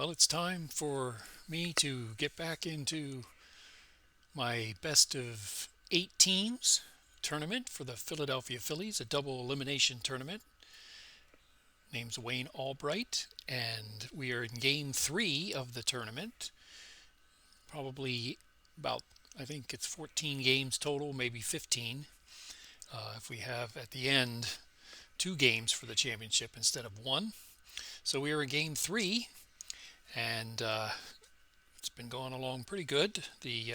Well, it's time for me to get back into my best of 8 teams tournament for the Philadelphia Phillies, a double elimination tournament. Name's Wayne Albright, and we are in game 3 of the tournament. Probably about, I think it's 14 games total, maybe 15. If we have at the end 2 games for the championship instead of 1. So we are in game 3, and it's been going along pretty good. The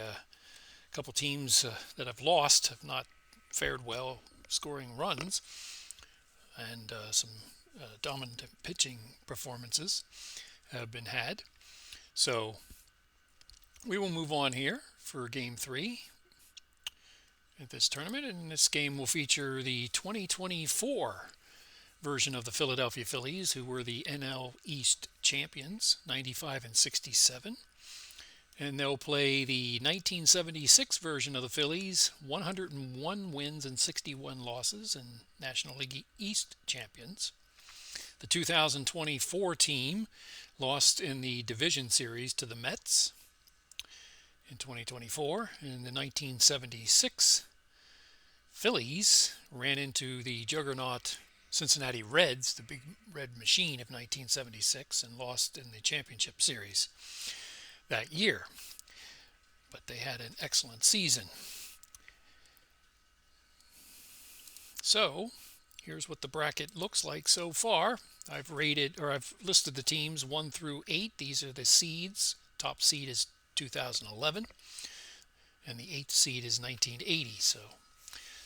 couple teams that have lost have not fared well scoring runs, and some dominant pitching performances have been had. So we will move on here for game 3 at this tournament, and this game will feature the 2024 version of the Philadelphia Phillies, who were the NL East champions, 95 and 67. And they'll play the 1976 version of the Phillies, 101 wins and 61 losses, and National League East champions. The 2024 team lost in the division series to the Mets in 2024. And the 1976 Phillies ran into the juggernaut Cincinnati Reds, the big red machine of 1976, and lost in the championship series that year. But they had an excellent season. So here's what the bracket looks like so far. I've listed the teams 1 through 8. These are the seeds. Top seed is 2011, and the 8th seed is 1980. So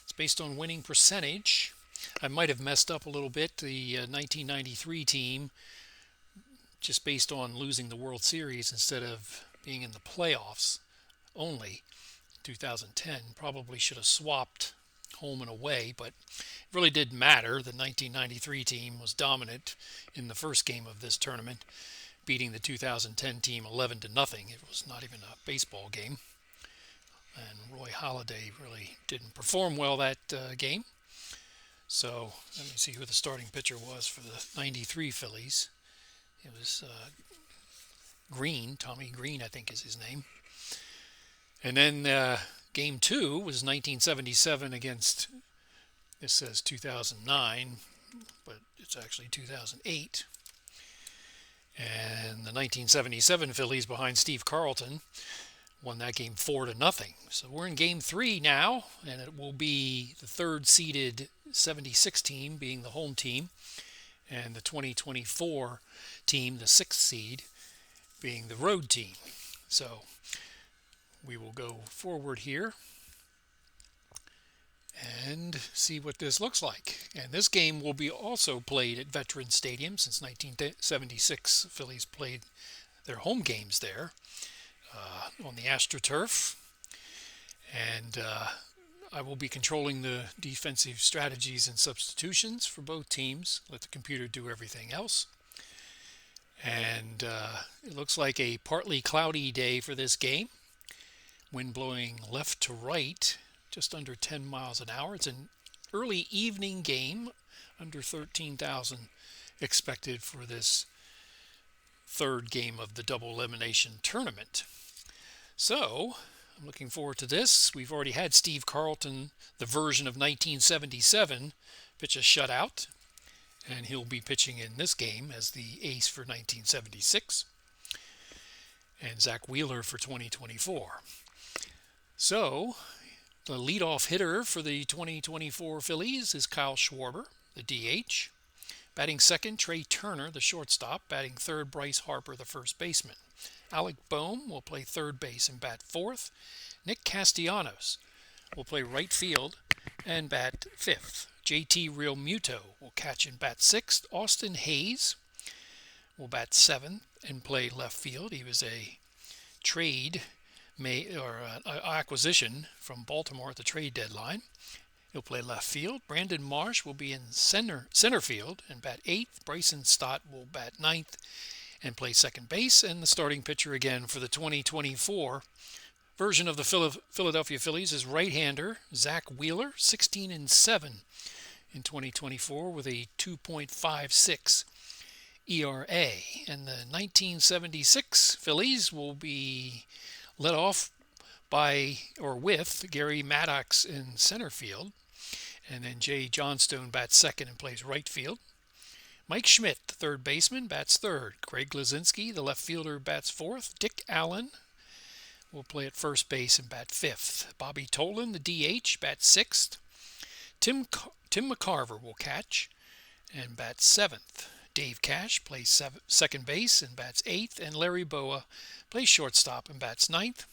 it's based on winning percentage. I might have messed up a little bit. The 1993 team, just based on losing the World Series instead of being in the playoffs only, 2010, probably should have swapped home and away, but it really didn't matter. The 1993 team was dominant in the first game of this tournament, beating the 2010 team 11-0. It was not even a baseball game, and Roy Halladay really didn't perform well that game. So let me see who the starting pitcher was for the 93 Phillies. It was Green, Tommy Green, I think is his name. And then game 2 was 1977 against, this says 2009, but it's actually 2008. And the 1977 Phillies behind Steve Carlton won that game 4-0. So we're in game 3 now, and it will be the 3rd seeded 76 team being the home team, and the 2024 team, the 6th seed, being the road team. So we will go forward here and see what this looks like. And this game will be also played at Veterans Stadium, since 1976 Phillies played their home games there on the AstroTurf. And I will be controlling the defensive strategies and substitutions for both teams. Let the computer do everything else. And it looks like a partly cloudy day for this game. Wind blowing left to right, just under 10 miles an hour. It's an early evening game, under 13,000 expected for this 3rd game of the double elimination tournament. So I'm looking forward to this. We've already had Steve Carlton, the version of 1977, pitch a shutout, and he'll be pitching in this game as the ace for 1976, and Zach Wheeler for 2024. So the leadoff hitter for the 2024 Phillies is Kyle Schwarber, the DH. Batting second, Trey Turner, the shortstop. Batting third, Bryce Harper, the first baseman. Alec Boehm will play third base and bat fourth. Nick Castellanos will play right field and bat fifth. JT Realmuto will catch and bat sixth. Austin Hayes will bat seventh and play left field. He was a acquisition from Baltimore at the trade deadline. He'll play left field. Brandon Marsh will be in center field and bat eighth. Bryson Stott will bat ninth and play second base. And the starting pitcher again for the 2024 version of the Philadelphia Phillies is right-hander Zach Wheeler, 16-7 in 2024 with a 2.56 ERA. And the 1976 Phillies will be led off by or with Gary Maddox in center field. And then Jay Johnstone bats second and plays right field. Mike Schmidt, the third baseman, bats third. Greg Luzinski, the left fielder, bats fourth. Dick Allen will play at first base and bat fifth. Bobby Tolan, the DH, bats sixth. Tim McCarver will catch and bats seventh. Dave Cash plays second base and bats eighth. And Larry Boa plays shortstop and bats ninth.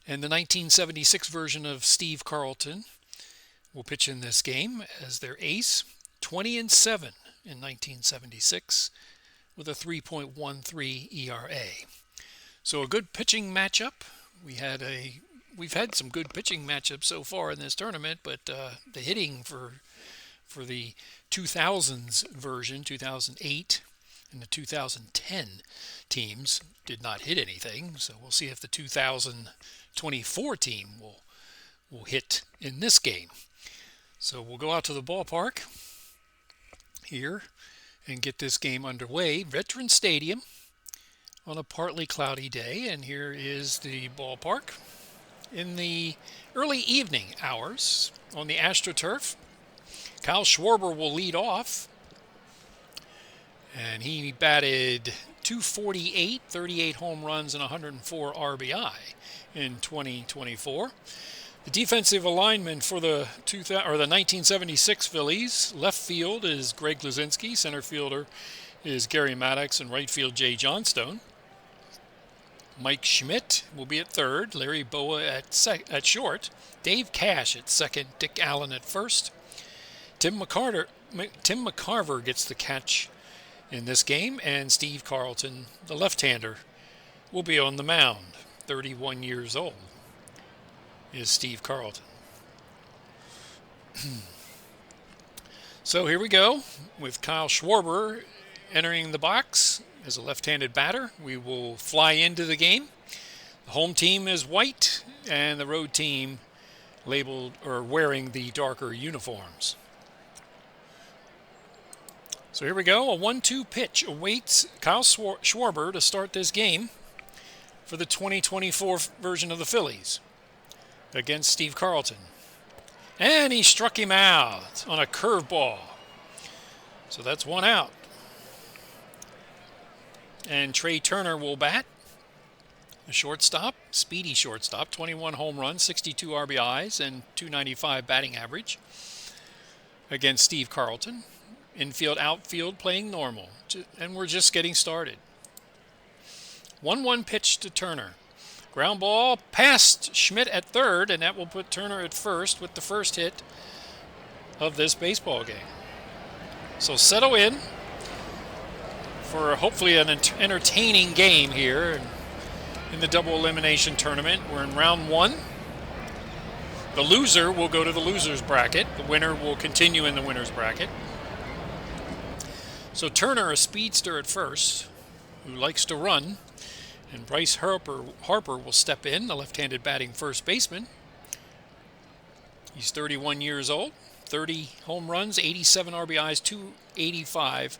And the 1976 version of Steve Carlton will pitch in this game as their ace, 20-7 in 1976 with a 3.13 ERA. So a good pitching matchup. We've had some good pitching matchups so far in this tournament, but the hitting for the 2000s version, 2008 and the 2010 teams did not hit anything. So we'll see if the 2024 team will hit in this game. So we'll go out to the ballpark here and get this game underway. Veterans Stadium on a partly cloudy day, and here is the ballpark in the early evening hours on the AstroTurf. Kyle Schwarber will lead off, and he batted .248, 38 home runs, and 104 RBI in 2024. The defensive alignment for the 1976 Phillies: left field is Greg Luzinski, center fielder is Gary Maddox, and right field Jay Johnstone. Mike Schmidt will be at third, Larry Boa at short, Dave Cash at second, Dick Allen at first. Tim McCarver gets the catch in this game, and Steve Carlton, the left-hander, will be on the mound. 31 years old is Steve Carlton. So here we go with Kyle Schwarber entering the box as a left-handed batter. We will fly into the game. The home team is white and the road team labeled or wearing the darker uniforms. So here we go. A 1-2 pitch awaits Kyle Schwarber to start this game for the 2024 version of the Phillies against Steve Carlton. And he struck him out on a curveball. So that's one out. And Trey Turner will bat. A shortstop, speedy shortstop, 21 home runs, 62 RBIs, and .295 batting average against Steve Carlton. Infield, outfield playing normal. And we're just getting started. 1-1 pitch to Turner. Ground ball past Schmidt at third, and that will put Turner at first with the first hit of this baseball game. So settle in for hopefully an entertaining game here in the double elimination tournament. We're in round one. The loser will go to the loser's bracket. The winner will continue in the winner's bracket. So Turner, a speedster at first, who likes to run, and Bryce Harper will step in, the left-handed batting first baseman. He's 31 years old, 30 home runs, 87 RBIs, .285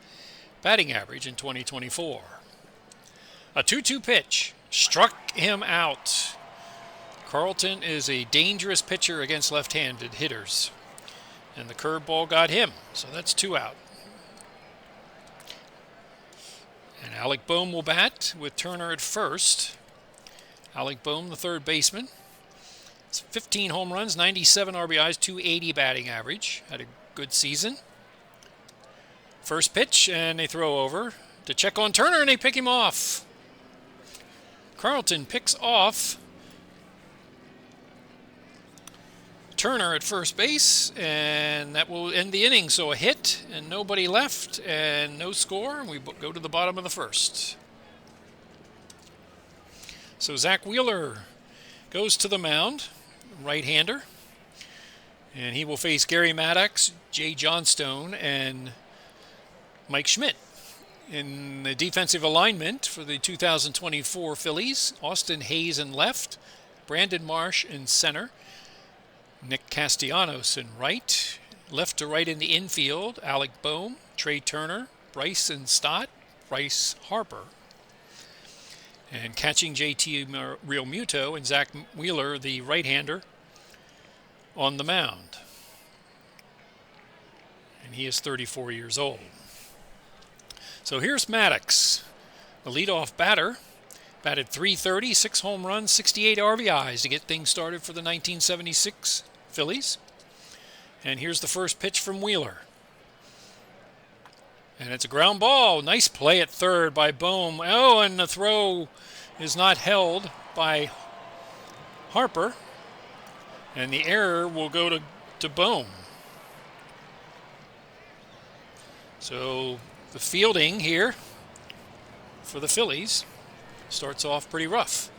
batting average in 2024. A 2-2 pitch struck him out. Carlton is a dangerous pitcher against left-handed hitters, and the curveball got him, so that's two out. And Alec Bohm will bat with Turner at first. Alec Bohm, the third baseman. It's 15 home runs, 97 RBIs, .280 batting average. Had a good season. First pitch, and they throw over to check on Turner, and they pick him off. Carlton picks off Turner at first base, and that will end the inning. So a hit and nobody left and no score, and we go to the bottom of the first. So Zach Wheeler goes to the mound, right-hander, and he will face Gary Maddox, Jay Johnstone, and Mike Schmidt. In the defensive alignment for the 2024 Phillies, Austin Hayes in left, Brandon Marsh in center, Nick Castellanos in right. Left to right in the infield, Alec Bohm, Trey Turner, Bryson Stott, Bryce Harper. And catching JT Realmuto and Zach Wheeler, the right-hander, on the mound. And he is 34 years old. So here's Maddox, the leadoff batter. Batted .330, 6 home runs, 68 RBIs to get things started for the 1976 Phillies. And here's the first pitch from Wheeler. And it's a ground ball. Nice play at third by Bohm. Oh, and the throw is not held by Harper. And the error will go to Bohm. So the fielding here for the Phillies starts off pretty rough.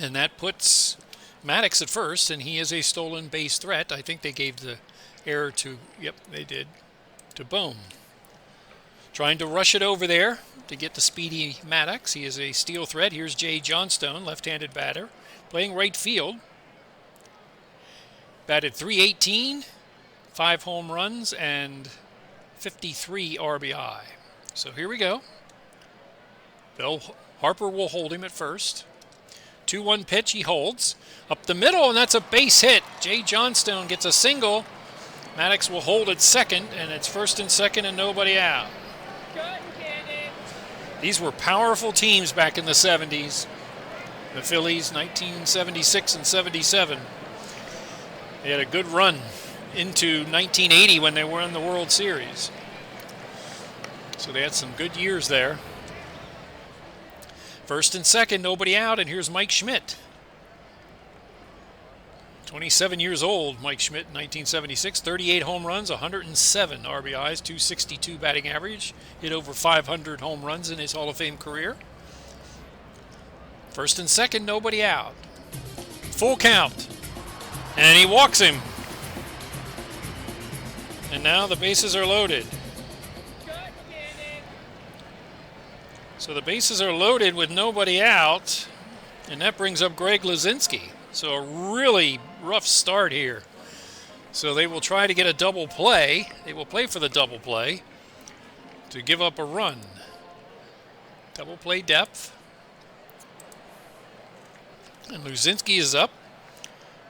And that puts Maddox at first, and he is a stolen base threat. I think they gave the error to, yep, they did, to Bohm. Trying to rush it over there to get the speedy Maddox. He is a steal threat. Here's Jay Johnstone, left-handed batter, playing right field. Batted .318, 5 home runs, and 53 RBI. So here we go. Harper will hold him at first. 2-1 pitch, he holds. Up the middle, and that's a base hit. Jay Johnstone gets a single. Maddox will hold at second, and it's first and second and nobody out. These were powerful teams back in the 70s. The Phillies, 1976 and 77. They had a good run into 1980 when they won the World Series. So they had some good years there. First and second, nobody out, and here's Mike Schmidt. 27 years old, Mike Schmidt, 1976, 38 home runs, 107 RBIs, 262 batting average, hit over 500 home runs in his Hall of Fame career. First and second, nobody out. Full count, and he walks him. And now the bases are loaded. So the bases are loaded with nobody out, and that brings up Greg Luzinski. So a really rough start here. So they will try to get a double play. They will play for the double play to give up a run. Double play depth. And Luzinski is up.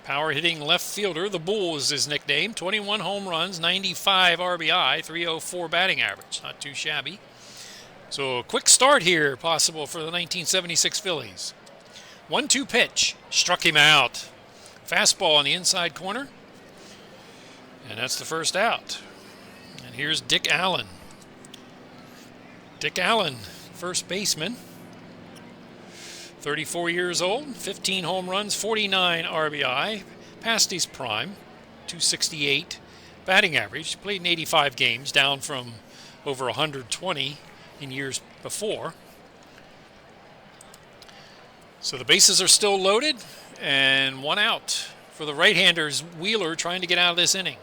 Power hitting left fielder. The Bull is his nickname. 21 home runs, 95 RBI, 304 batting average. Not too shabby. So a quick start here possible for the 1976 Phillies. 1-2 pitch. Struck him out. Fastball on the inside corner. And that's the first out. And here's Dick Allen. Dick Allen, first baseman. 34 years old, 15 home runs, 49 RBI. Past his prime, 268 batting average. Played in 85 games, down from over 120 in years before. So the bases are still loaded, and one out for the right-handers. Wheeler trying to get out of this inning.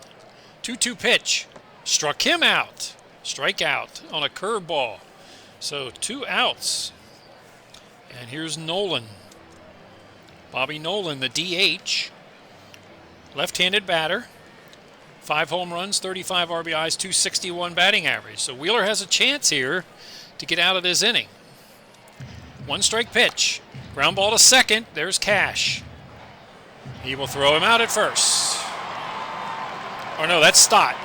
2-2 pitch. Struck him out. Strikeout on a curveball. So 2 outs. And here's Nolan. Bobby Nolan, the DH. Left-handed batter. 5 home runs, 35 RBIs, 261 batting average. So Wheeler has a chance here to get out of this inning. 1 strike pitch. Ground ball to second. There's Cash. He will throw him out at first. Or no, that's Stott.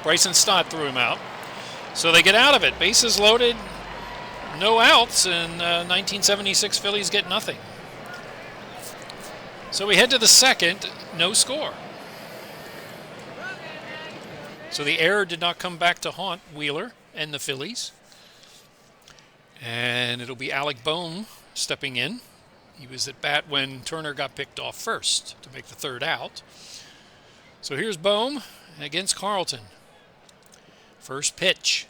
Bryson Stott threw him out. So they get out of it. Bases loaded. No outs, and 1976 Phillies get nothing. So we head to the second. No score. So the error did not come back to haunt Wheeler and the Phillies. And it'll be Alec Bohm stepping in. He was at bat when Turner got picked off first to make the third out. So here's Bohm against Carlton. First pitch.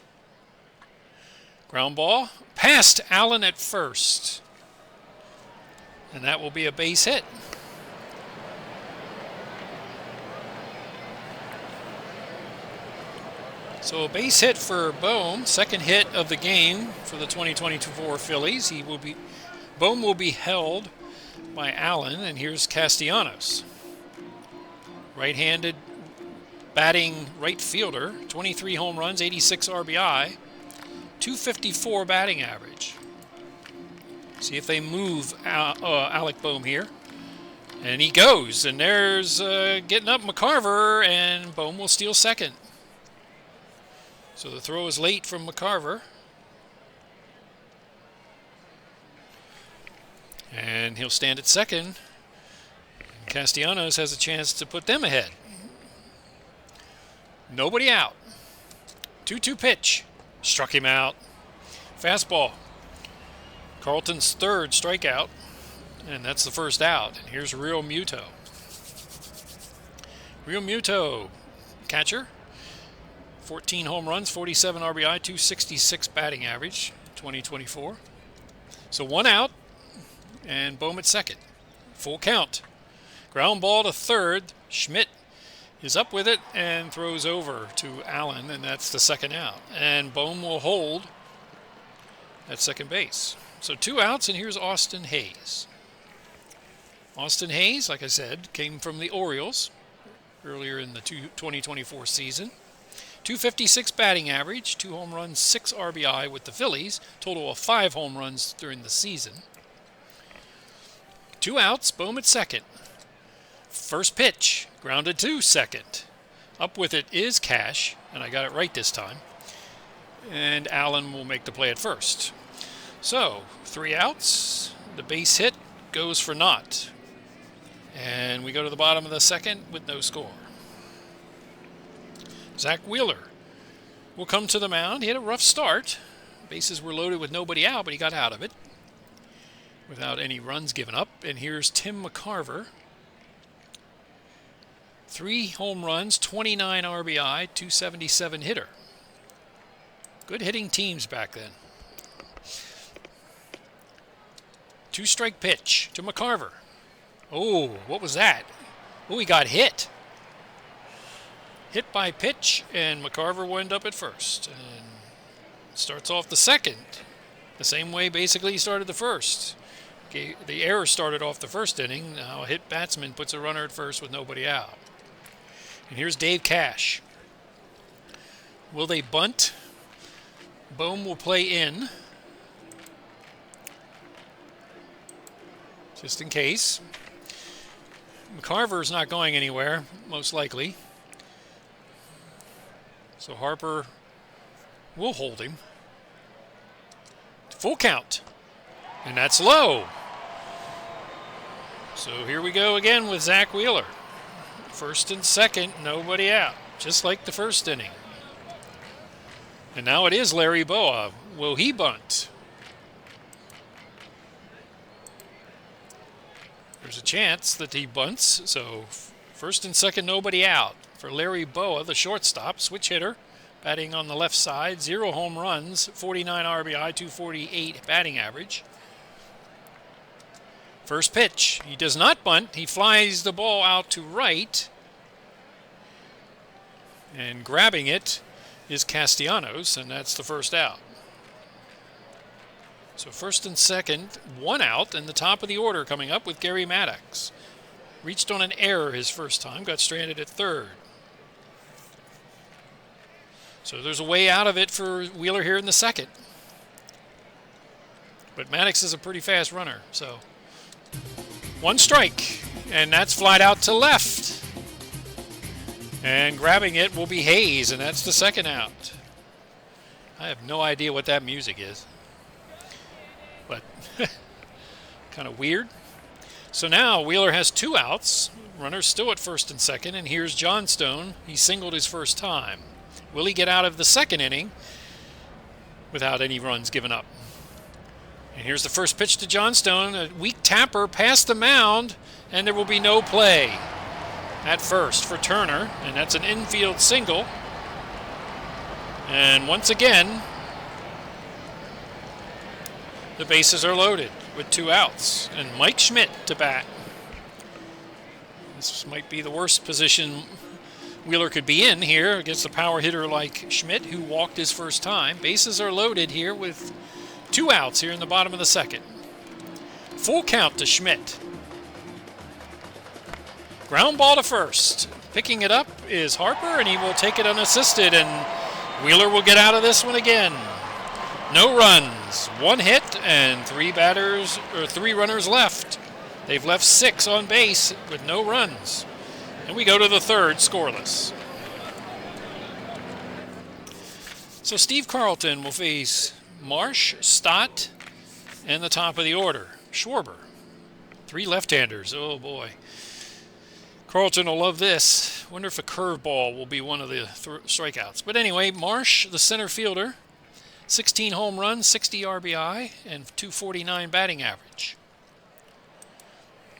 Ground ball. Past Allen at first. And that will be a base hit. So a base hit for Bohm, second hit of the game for the 2024 Phillies. Bohm will be held by Allen, and here's Castellanos. Right-handed batting right fielder, 23 home runs, 86 RBI, 254 batting average. See if they move Alec Bohm here. And he goes, and there's getting up McCarver, and Bohm will steal second. So the throw is late from McCarver. And he'll stand at second. Castellanos has a chance to put them ahead. Nobody out. 2-2 pitch. Struck him out. Fastball. Carlton's third strikeout. And that's the first out. And here's Real Muto. Real Muto, catcher. 14 home runs, 47 RBI, 266 batting average, 2024. So one out, and Bohm at second. Full count. Ground ball to third. Schmidt is up with it and throws over to Allen, and that's the second out. And Bohm will hold at second base. So 2 outs, and here's Austin Hayes. Austin Hayes, like I said, came from the Orioles earlier in the 2024 season. 256 batting average, 2 home runs, 6 RBI with the Phillies, total of 5 home runs during the season. 2 outs, Bohm at second. First pitch, grounded to second. Up with it is Cash, and I got it right this time. And Allen will make the play at first. So, 3 outs, the base hit goes for naught. And we go to the bottom of the second with no score. Zach Wheeler will come to the mound. He had a rough start. Bases were loaded with nobody out, but he got out of it without any runs given up. And here's Tim McCarver. 3 home runs, 29 RBI, 277 hitter. Good hitting teams back then. 2-strike pitch to McCarver. Oh, what was that? Oh, he got hit. Hit by pitch, and McCarver will end up at first. And starts off the second the same way basically he started the first. Okay, the error started off the first inning. Now a hit batsman puts a runner at first with nobody out. And here's Dave Cash. Will they bunt? Bohm will play in, just in case. McCarver's not going anywhere, most likely. So Harper will hold him. Full count. And that's low. So here we go again with Zach Wheeler. First and second, nobody out. Just like the first inning. And now it is Larry Boa. Will he bunt? There's a chance that he bunts. So first and second, nobody out. For Larry Boa, the shortstop, switch hitter, batting on the left side, 0 home runs, 49 RBI, 248 batting average. First pitch, he does not bunt. He flies the ball out to right. And grabbing it is Castellanos, and that's the first out. So first and second, 1 out, and the top of the order coming up with Gary Maddox. Reached on an error his first time, got stranded at third. So there's a way out of it for Wheeler here in the second. But Maddox is a pretty fast runner, so 1 strike, and that's flied out to left. And grabbing it will be Hayes, and that's the second out. I have no idea what that music is, but kind of weird. So now Wheeler has 2 outs. Runner's still at first and second, and here's Johnstone. He singled his first time. Will he get out of the second inning without any runs given up? And here's the first pitch to Johnstone. A weak tapper past the mound, and there will be no play at first for Turner, and that's an infield single. And once again, the bases are loaded with 2 outs, and Mike Schmidt to bat. This might be the worst position Wheeler could be in here against a power hitter like Schmidt, who walked his first time. Bases are loaded here with 2 outs here in the bottom of the second. Full count to Schmidt. Ground ball to first. Picking it up is Harper, and he will take it unassisted, and Wheeler will get out of this one again. No runs, 1 hit, and 3 runners left. They've left 6 on base with no runs. And we go to the third, scoreless. So Steve Carlton will face Marsh, Stott, and the top of the order, Schwarber. 3 left-handers. Oh, boy. Carlton will love this. Wonder if a curveball will be one of the strikeouts. But anyway, Marsh, the center fielder, 16 home runs, 60 RBI, and 249 batting average.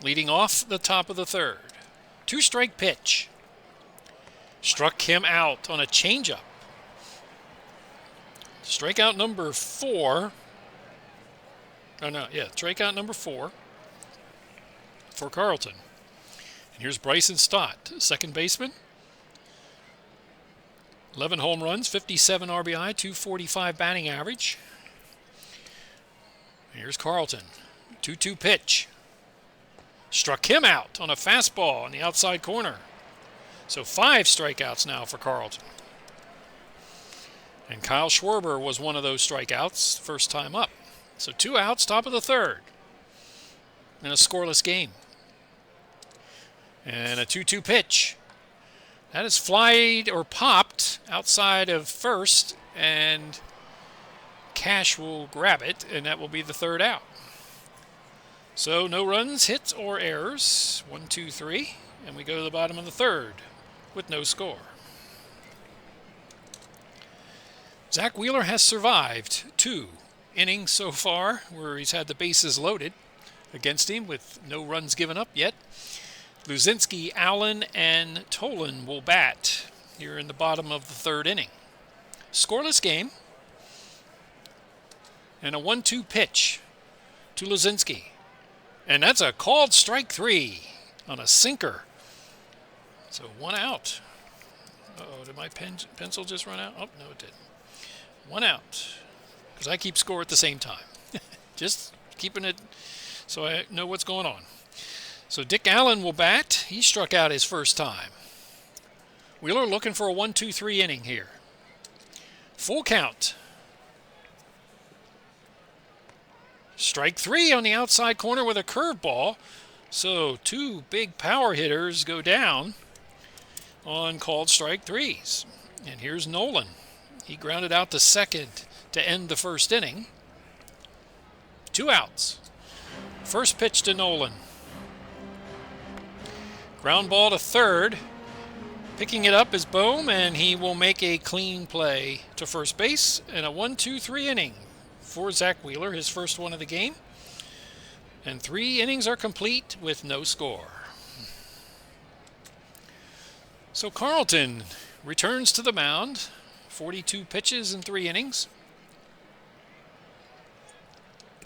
Leading off the top of the third. 2-strike pitch. Struck him out on a changeup. Strikeout number 4. Strikeout number 4 for Carlton. And here's Bryson Stott, second baseman. 11 home runs, 57 RBI, 245 batting average. Here's Carlton. 2-2 pitch. Struck him out on a fastball on the outside corner. So 5 strikeouts now for Carlton. And Kyle Schwarber was one of those strikeouts first time up. So 2 outs, top of the third. In a scoreless game. And a 2-2 pitch. That is flied or popped outside of first, and Cash will grab it, and that will be the third out. So no runs, hits, or errors. 1, 2, 3, and we go to the bottom of the third with no score. Zach Wheeler has survived 2 innings so far where he's had the bases loaded against him with no runs given up yet. Luzinski, Allen, and Tolan will bat here in the bottom of the third inning. Scoreless game. And a 1-2 pitch to Luzinski. And that's a called strike 3 on a sinker. So 1 out. Uh-oh, did my pencil just run out? Oh, no, it didn't. 1 out. Because I keep score at the same time. Just keeping it so I know what's going on. So Dick Allen will bat. He struck out his first time. Wheeler looking for a 1-2-3 inning here. Full count. Strike 3 on the outside corner with a curveball. So 2 big power hitters go down on called strike 3s. And here's Nolan. He grounded out to second to end the first inning. 2 outs. First pitch to Nolan. Ground ball to third. Picking it up is Bohm, and he will make a clean play to first base. And a 1-2-3 inning for Zach Wheeler, his first one of the game. And 3 innings are complete with no score. So Carlton returns to the mound. 42 pitches in 3 innings.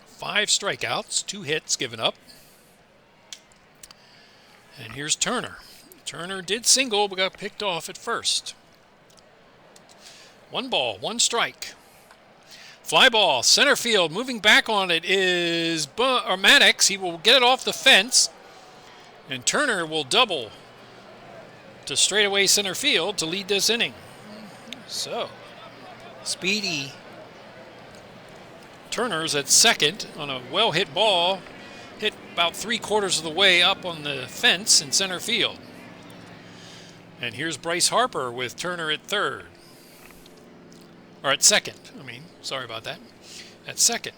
5 strikeouts, 2 hits given up. And here's Turner. Turner did single, but got picked off at first. 1 ball, 1 strike. Fly ball, center field. Moving back on it is Maddox. He will get it off the fence. And Turner will double to straightaway center field to lead this inning. So, speedy Turner's at second on a well-hit ball. Hit about 3/4 of the way up on the fence in center field. And here's Bryce Harper with Turner at third. Or at second, sorry about that. At second.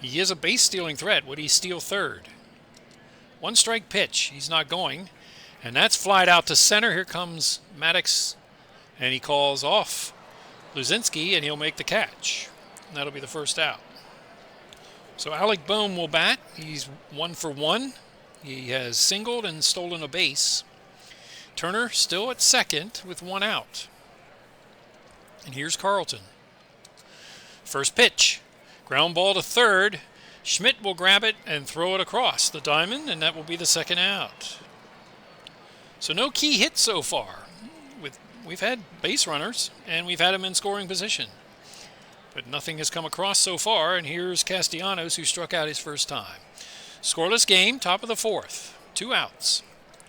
He is a base-stealing threat. Would he steal third? 1 strike pitch. He's not going. And that's flied out to center. Here comes Maddox. And he calls off Luzinski, and he'll make the catch. And that'll be the first out. So Alec Bohm will bat. He's 1 for 1. He has singled and stolen a base. Turner still at second with 1 out. And here's Carlton. First pitch. Ground ball to third. Schmidt will grab it and throw it across the diamond, and that will be the second out. So no key hits so far. We've had base runners, and we've had them in scoring position. But nothing has come across so far, and here's Castellanos, who struck out his first time. Scoreless game, top of the fourth. 2 outs.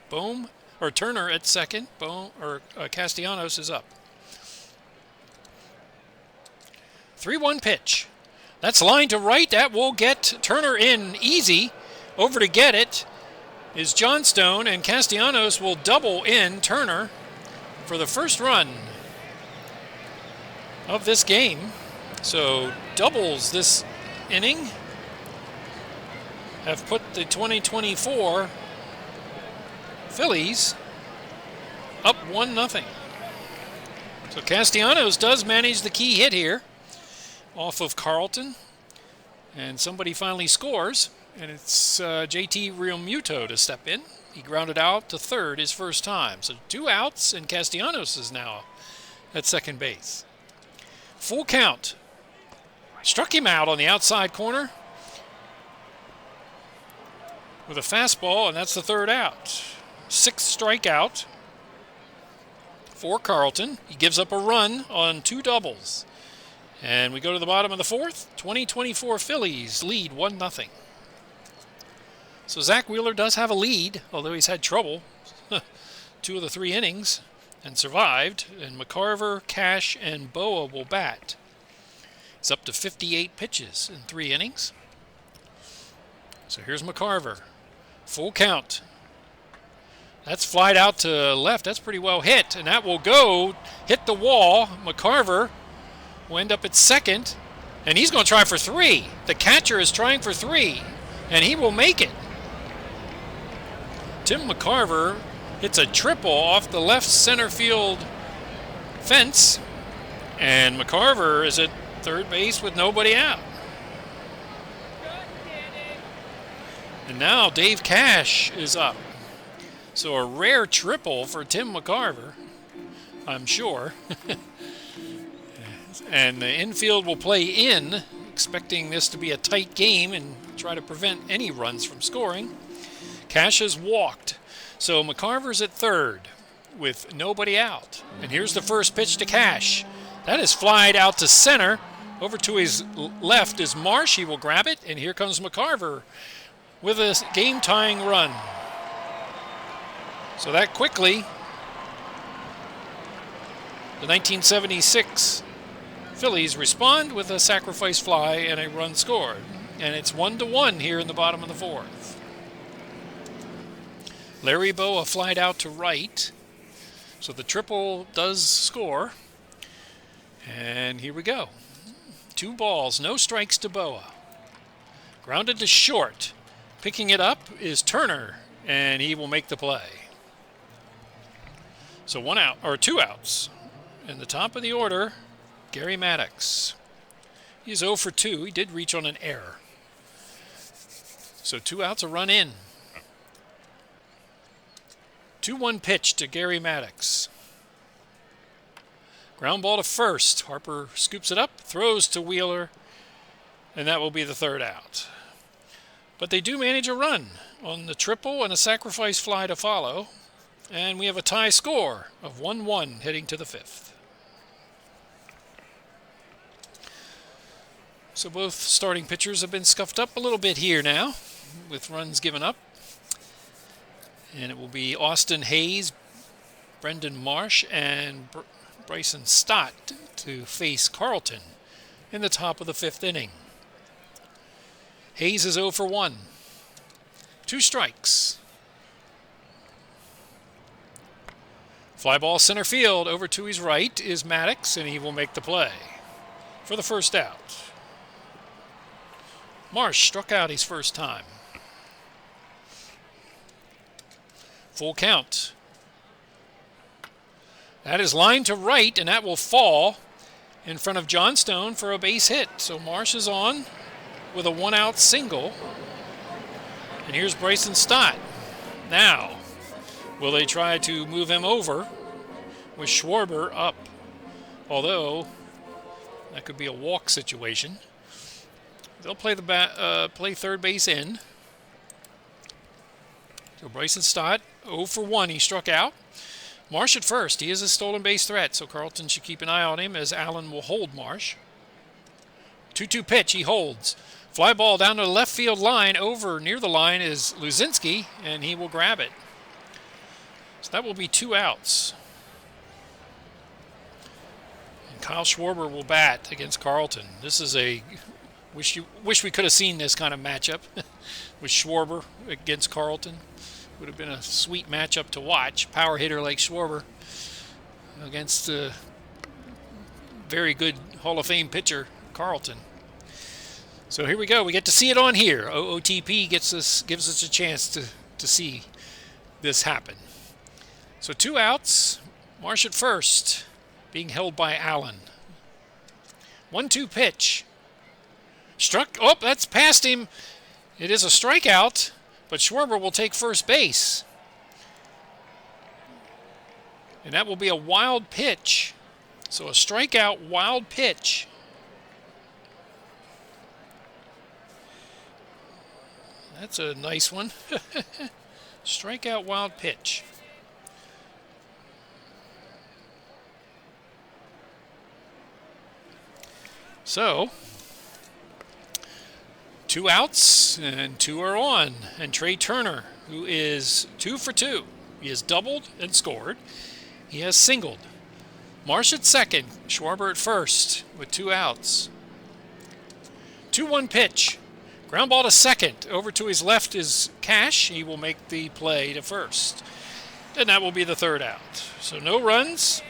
Bohm or Turner at second. Castellanos is up. 3-1 pitch. That's line to right. That will get Turner in easy. Over to get it is Johnstone, and Castellanos will double in Turner for the first run of this game. So doubles this inning have put the 2024 Phillies up 1-0. So Castellanos does manage the key hit here off of Carlton, and somebody finally scores, and it's JT Realmuto to step in. He grounded out to third his first time. So 2 outs, and Castellanos is now at second base. Full count. Struck him out on the outside corner with a fastball, and that's the third out. 6th strikeout for Carlton. He gives up a run on 2 doubles. And we go to the bottom of the 4th. 2024 Phillies lead 1-0. So Zach Wheeler does have a lead, although he's had trouble 2 of the 3 innings and survived. And McCarver, Cash, and Boa will bat. He's up to 58 pitches in 3 innings. So here's McCarver. Full count. That's flied out to left. That's pretty well hit, and that will go hit the wall. McCarver will end up at second, and he's going to try for 3. The catcher is trying for 3, and he will make it. Tim McCarver hits a triple off the left center field fence, and McCarver is at third base with nobody out. And now Dave Cash is up. So a rare triple for Tim McCarver, I'm sure. And the infield will play in, expecting this to be a tight game and try to prevent any runs from scoring. Cash has walked. So McCarver's at third with nobody out. And here's the first pitch to Cash. That is flied out to center. Over to his left is Marsh. He will grab it. And here comes McCarver with a game-tying run. So that quickly, the 1976 Phillies respond with a sacrifice fly and a run scored. And it's 1-1 here in the bottom of the 4th. Larry Boa flied out to right. So the triple does score. And here we go. 2 balls, no strikes to Boa. Grounded to short. Picking it up is Turner, and he will make the play. So 1 out, or 2 outs. In the top of the order, Gary Maddox. He's 0 for 2. He did reach on an error. So 2 outs, a run in. 2-1 pitch to Gary Maddox. Ground ball to first. Harper scoops it up, throws to Wheeler, and that will be the 3rd out. But they do manage a run on the triple and a sacrifice fly to follow. And we have a tie score of 1-1 heading to the 5th. So both starting pitchers have been scuffed up a little bit here now with runs given up. And it will be Austin Hayes, Brendan Marsh, and Bryson Stott to face Carlton in the top of the 5th inning. Hayes is 0 for 1. 2 strikes. Fly ball center field. Over to his right is Maddox, and he will make the play for the first out. Marsh struck out his first time. Full count. That is lined to right, and that will fall in front of Johnstone for a base hit. So Marsh is on with a 1-out single. And here's Bryson Stott. Now, will they try to move him over with Schwarber up? Although, that could be a walk situation. They'll play play third base in. So Bryson Stott, 0 for 1. He struck out. Marsh at first. He is a stolen base threat, so Carlton should keep an eye on him as Allen will hold Marsh. 2-2 pitch. He holds. Fly ball down to the left field line. Over near the line is Luzinski, and he will grab it. So that will be 2 outs. And Kyle Schwarber will bat against Carlton. This is a wish we could have seen this kind of matchup with Schwarber against Carlton. Would have been a sweet matchup to watch. Power hitter like Schwarber against a very good Hall of Fame pitcher Carlton. So here we go. We get to see it on here. OOTP gives us a chance to see this happen. So 2 outs. Marsh at first, being held by Allen. 1-2 pitch. Struck. Oh, that's past him. It is a strikeout, but Schwarber will take first base. And that will be a wild pitch. So a strikeout, wild pitch. That's a nice one. Strikeout, wild pitch. So 2 outs and 2 are on. And Trey Turner, who is 2 for 2. He has doubled and scored. He has singled. Marsh at second, Schwarber at first with 2 outs. 2-1 pitch. Ground ball to second. Over to his left is Cash. He will make the play to first. And that will be the 3rd out. So no runs,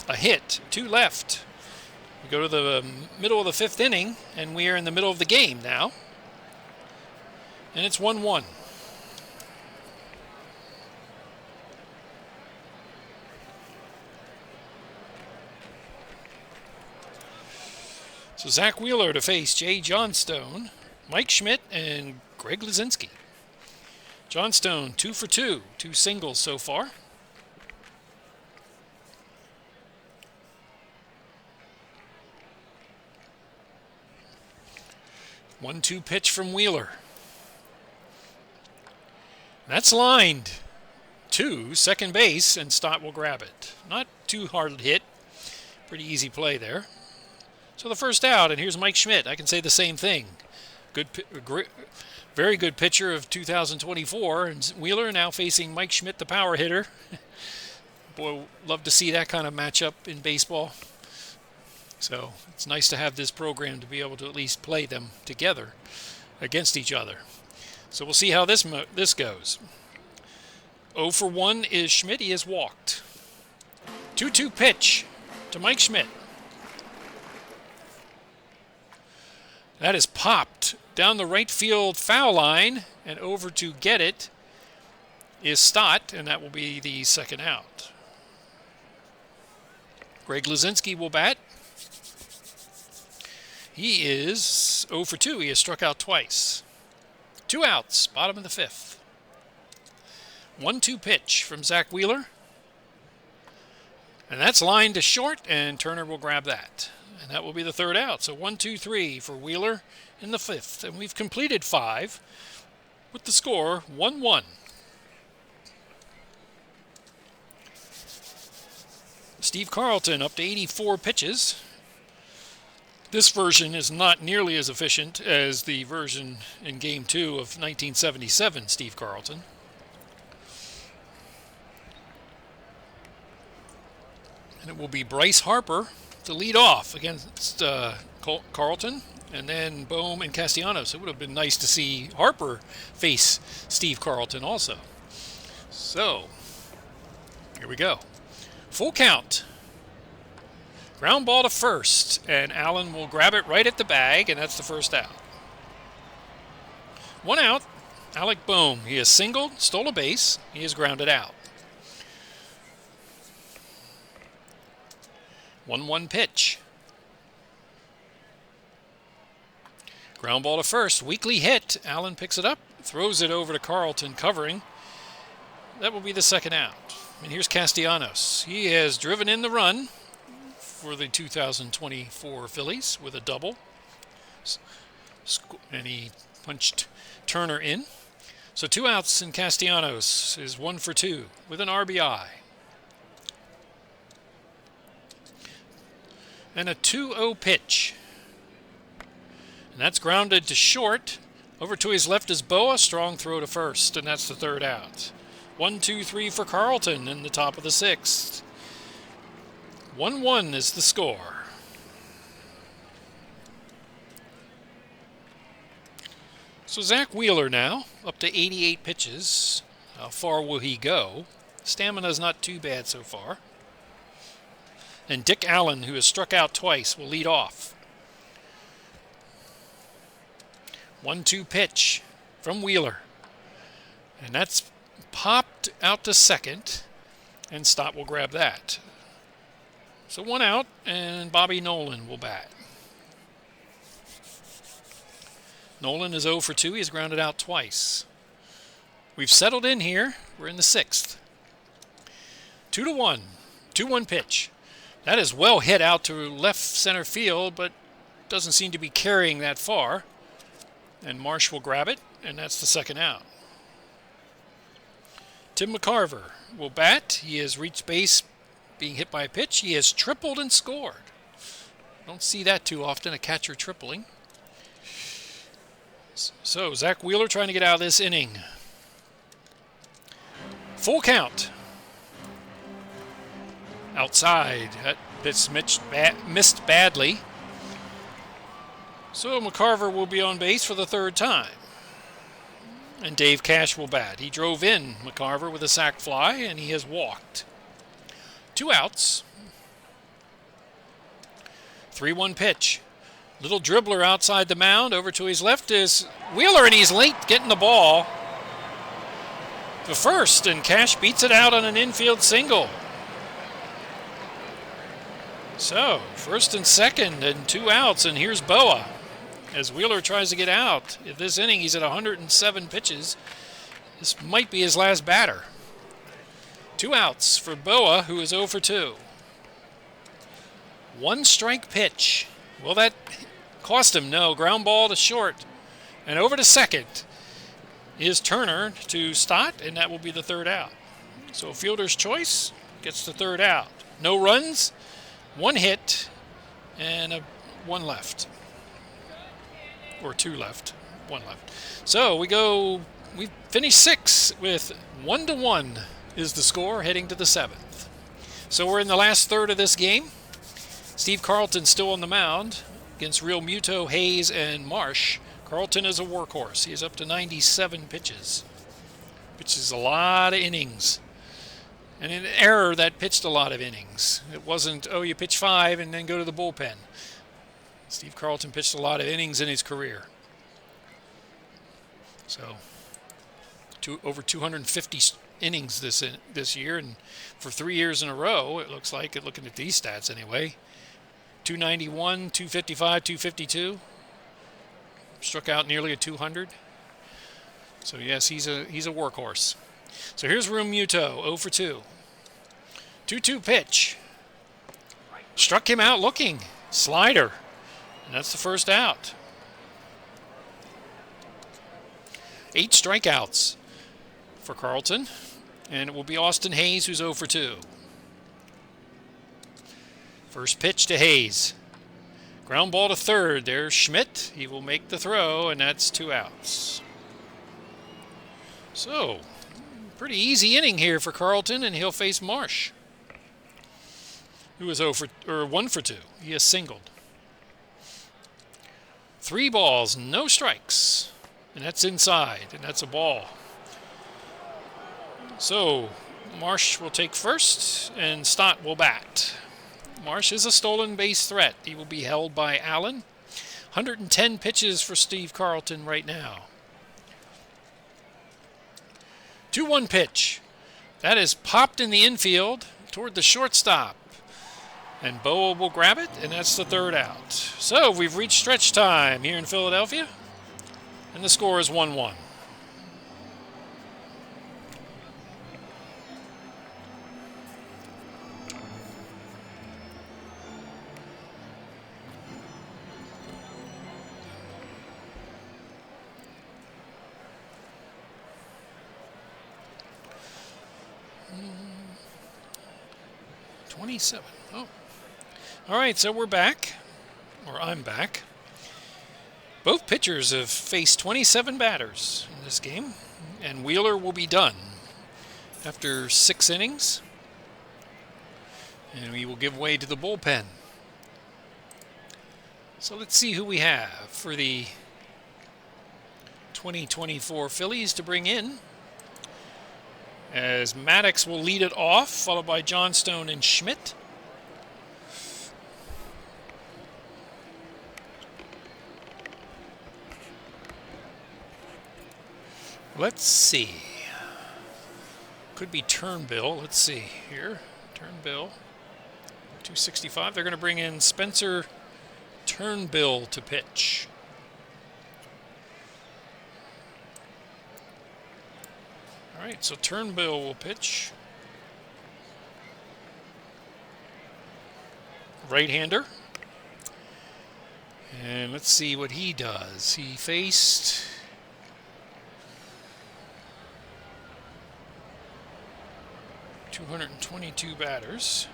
a hit, 2 left. We go to the middle of the 5th inning, and we are in the middle of the game now. And it's 1-1. So Zach Wheeler to face Jay Johnstone, Mike Schmidt, and Greg Luzinski. Johnstone 2 for 2, 2 singles so far. One-two pitch from Wheeler. That's lined to second base, and Stott will grab it. Not too hard hit. Pretty easy play there. So the 1st out, and here's Mike Schmidt. I can say the same thing. Very good pitcher of 2024, and Wheeler now facing Mike Schmidt, the power hitter. Boy, love to see that kind of matchup in baseball. So it's nice to have this program to be able to at least play them together against each other. So we'll see how this goes. 0 for 1 is Schmidt. He has walked. 2-2 pitch to Mike Schmidt. That is popped down the right field foul line, and over to get it is Stott, and that will be the 2nd out. Greg Luzinski will bat. He is 0 for 2. He has struck out twice. 2 outs, bottom of the 5th. 1-2 pitch from Zach Wheeler. And that's lined to short, and Turner will grab that. And that will be the 3rd out. So 1-2-3 for Wheeler in the 5th. And we've completed 5 with the score 1-1. Steve Carlton up to 84 pitches. This version is not nearly as efficient as the version in Game 2 of 1977 Steve Carlton. And it will be Bryce Harper to lead off against Carlton, and then Bohm and Castellanos. It would have been nice to see Harper face Steve Carlton also. So, here we go. Full count. Ground ball to first, and Allen will grab it right at the bag, and that's the 1st out. 1 out, Alec Bohm. He has singled, stole a base. He is grounded out. 1-1 pitch. Ground ball to first. Weakly hit. Allen picks it up, throws it over to Carlton, covering. That will be the 2nd out. And here's Castellanos. He has driven in the run for the 2024 Phillies with a double. And he punched Turner in. So 2 outs, and Castellanos is 1 for 2 with an RBI. And a 2-0 pitch. And that's grounded to short. Over to his left is Boa. Strong throw to first, and that's the 3rd out. 1-2-3 for Carlton in the top of the 6th. 1-1 is the score. So Zach Wheeler now, up to 88 pitches. How far will he go? Stamina's not too bad so far. And Dick Allen, who has struck out twice, will lead off. 1-2 pitch from Wheeler. And that's popped out to second, and Stott will grab that. So 1 out, and Bobby Nolan will bat. Nolan is 0 for 2. He's grounded out twice. We've settled in here. We're in the 6th. 2-1. 2-1 pitch. That is well hit out to left center field, but doesn't seem to be carrying that far. And Marsh will grab it, and that's the 2nd out. Tim McCarver will bat. He has reached base being hit by a pitch. He has tripled and scored. Don't see that too often, a catcher tripling. So Zach Wheeler trying to get out of this inning. Full count. Outside. That pitch missed badly. So McCarver will be on base for the 3rd time. And Dave Cash will bat. He drove in McCarver with a sac fly, and he has walked. 2 outs. 3-1 pitch. Little dribbler outside the mound. Over to his left is Wheeler, and he's late getting the ball to first, and Cash beats it out on an infield single. So, 1st and 2nd and 2 outs, and here's Boa as Wheeler tries to get out. In this inning, he's at 107 pitches. This might be his last batter. 2 outs for Boa, who is 0 for 2. 1 strike pitch. Will that cost him? No. Ground ball to short. And over to second is Turner to Stott, and that will be the 3rd out. So fielder's choice gets the 3rd out. No runs, 1 hit, and 1 left. Or 2 left. 1 left. So we finished 6 with 1-1 is the score heading to the 7th. So we're in the last third of this game. Steve Carlton still on the mound against Real Muto, Hayes, and Marsh. Carlton is a workhorse. He is up to 97 pitches, which is a lot of innings. And an error that pitched a lot of innings. It wasn't, oh, you pitch 5 and then go to the bullpen. Steve Carlton pitched a lot of innings in his career. So, over 250 innings this year, and for 3 years in a row, it looks like, looking at these stats anyway. 291, 255, 252. Struck out nearly a 200. So yes, he's a workhorse. So here's Real Muto, 0 for 2. 2-2 pitch. Struck him out looking. Slider. And that's the 1st out. 8 strikeouts for Carlton. And it will be Austin Hayes, who's 0 for 2. First pitch to Hayes. Ground ball to 3rd. There's Schmidt. He will make the throw, and that's 2 outs. So, pretty easy inning here for Carlton, and he'll face Marsh, who is 1 for 2. He has singled. 3 balls, no strikes. And that's inside, and that's a ball. So, Marsh will take first, and Stott will bat. Marsh is a stolen base threat. He will be held by Allen. 110 pitches for Steve Carlton right now. 2-1 pitch. That is popped in the infield toward the shortstop. And Boa will grab it, and that's the 3rd out. So we've reached stretch time here in Philadelphia, and the score is 1-1. Oh. All right, so we're back, or I'm back. Both pitchers have faced 27 batters in this game, and Wheeler will be done. after 6 innings. And we will give way to the bullpen. So let's see who we have for the 2024 Phillies to bring in. As Maddox will lead it off, followed by Johnstone and Schmidt. Let's see. Could be Turnbull. Let's see here. Turnbull. 265. They're going to bring in Spencer Turnbull to pitch. All right, so Turnbull will pitch. Right-hander. And let's see what he does. He faced 222 batters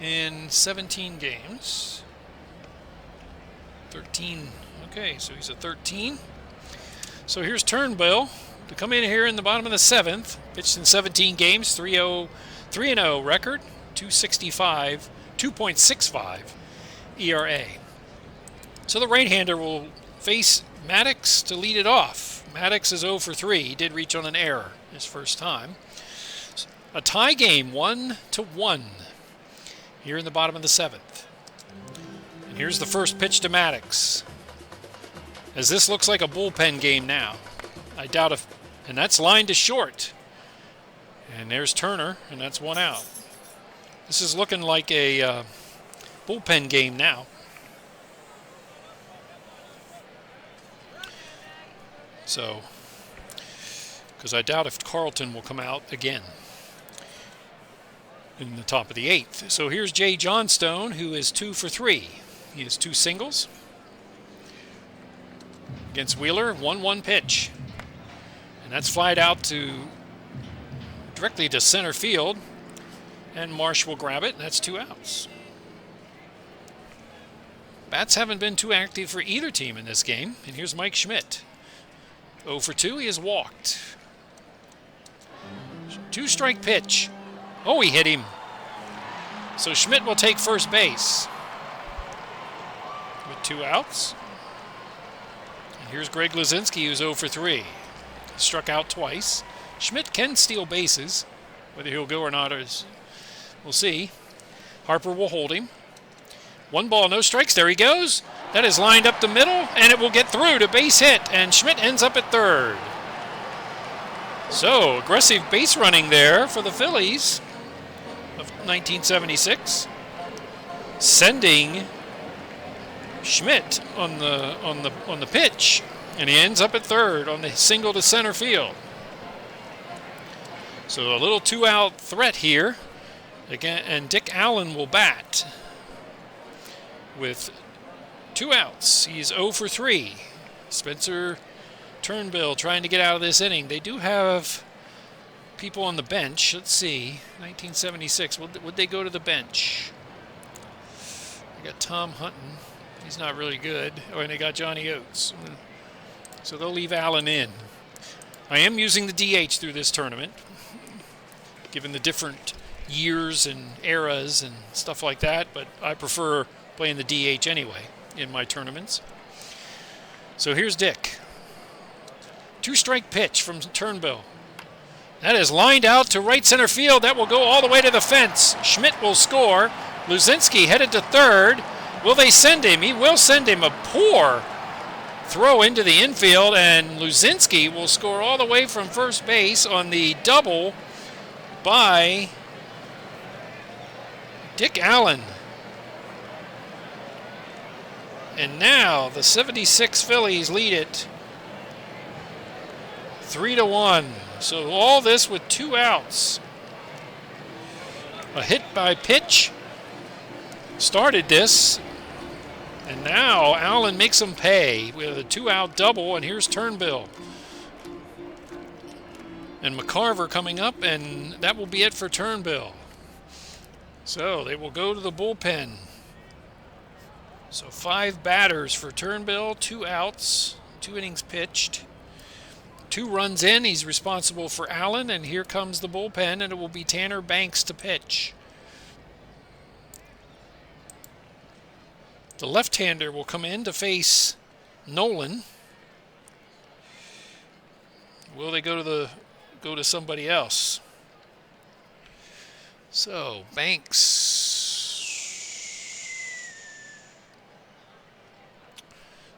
in 17 games. 13. Okay, so he's a 13. So here's Turnbull to come in here in the bottom of the 7th. Pitched in 17 games, 3-0 record, 2.65 ERA. So the right-hander will face Maddox to lead it off. Maddox is 0 for 3. He did reach on an error his first time. A tie game, 1-1, here in the bottom of the 7th. And here's the first pitch to Maddox. As this looks like a bullpen game now. I doubt if, and that's lined to short. And there's Turner, and that's 1 out. This is looking like a bullpen game now. So, because I doubt if Carlton will come out again in the top of the 8th. So here's Jay Johnstone, who is 2 for 3. He has 2 singles. Against Wheeler, 1-1 pitch. And that's flied out directly to center field. And Marsh will grab it, and that's 2 outs. Bats haven't been too active for either team in this game. And here's Mike Schmidt. 0 for 2, he has walked. 2-strike pitch. Oh, he hit him. So Schmidt will take first base with 2 outs. And here's Greg Luzinski, who's 0 for 3. Struck out twice. Schmidt can steal bases. Whether he'll go or not, we'll see. Harper will hold him. 1 ball, no strikes. There he goes. That is lined up the middle, and it will get through to base hit, and Schmidt ends up at third. So, aggressive base running there for the Phillies of 1976, sending Schmidt on the pitch, and he ends up at third on the single to center field. So a little 2-out threat here again, and Dick Allen will bat with 2 outs. He's 0 for 3. Spencer Turnbull trying to get out of this inning. They do have people on the bench. Let's see. 1976. Would they go to the bench? They got Tom Hutton. He's not really good. Oh, and they got Johnny Oates. So they'll leave Allen in. I am using the DH through this tournament, given the different years and eras and stuff like that, but I prefer playing the DH anyway in my tournaments. So here's Dick. 2-strike pitch from Turnbull. That is lined out to right center field. That will go all the way to the fence. Schmidt will score. Luzinski headed to third. Will they send him? He will send him. A poor throw into the infield, and Luzinski will score all the way from first base on the double by Dick Allen. And now the 76 Phillies lead it 3-1. So all this with 2 outs. A hit by pitch started this. And now Allen makes them pay with a 2-out double, and here's Turnbull. And McCarver coming up, and that will be it for Turnbull. So they will go to the bullpen. So 5 batters for Turnbull, 2 outs, 2 innings pitched, 2 runs in. He's responsible for Allen, and here comes the bullpen, and it will be Tanner Banks to pitch. The left-hander will come in to face Nolan. Will they go to somebody else? So, Banks.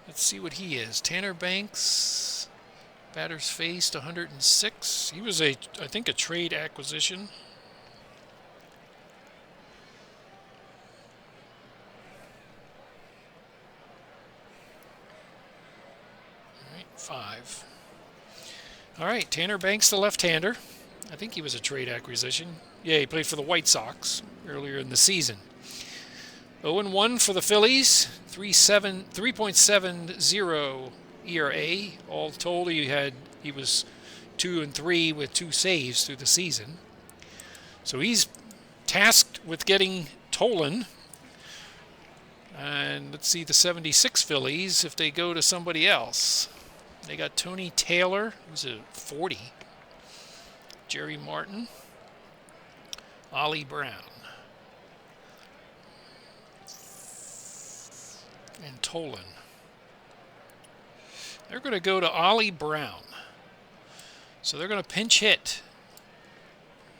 Let's see what he is. Tanner Banks, batters faced 106. He was I think a trade acquisition. All right, 5. All right, Tanner Banks, the left-hander. I think he was a trade acquisition. Yeah, he played for the White Sox earlier in the season. 0-1 for the Phillies, 3.70 ERA. All told, he was 2-3 with 2 saves through the season. So he's tasked with getting Tolan. And let's see the 76 Phillies if they go to somebody else. They got Tony Taylor, who's a 40. Jerry Martin. Ollie Brown. And Tolan. They're going to go to Ollie Brown. So they're going to pinch hit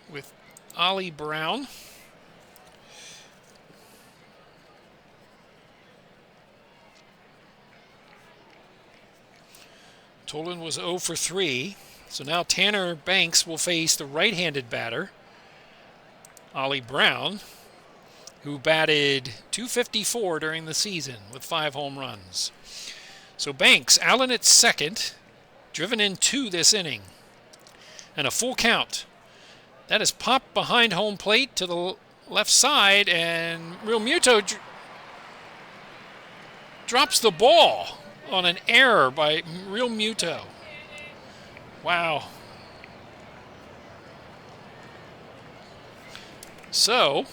with Ollie Brown. Tolan was 0 for 3. So now Tanner Banks will face the right-handed batter, Ollie Brown, who batted .254 during the season with 5 home runs. So Banks, Allen at second, driven in 2 this inning. And a full count. That is popped behind home plate to the left side, and Real Muto drops the ball on an error by Real Muto. Wow. So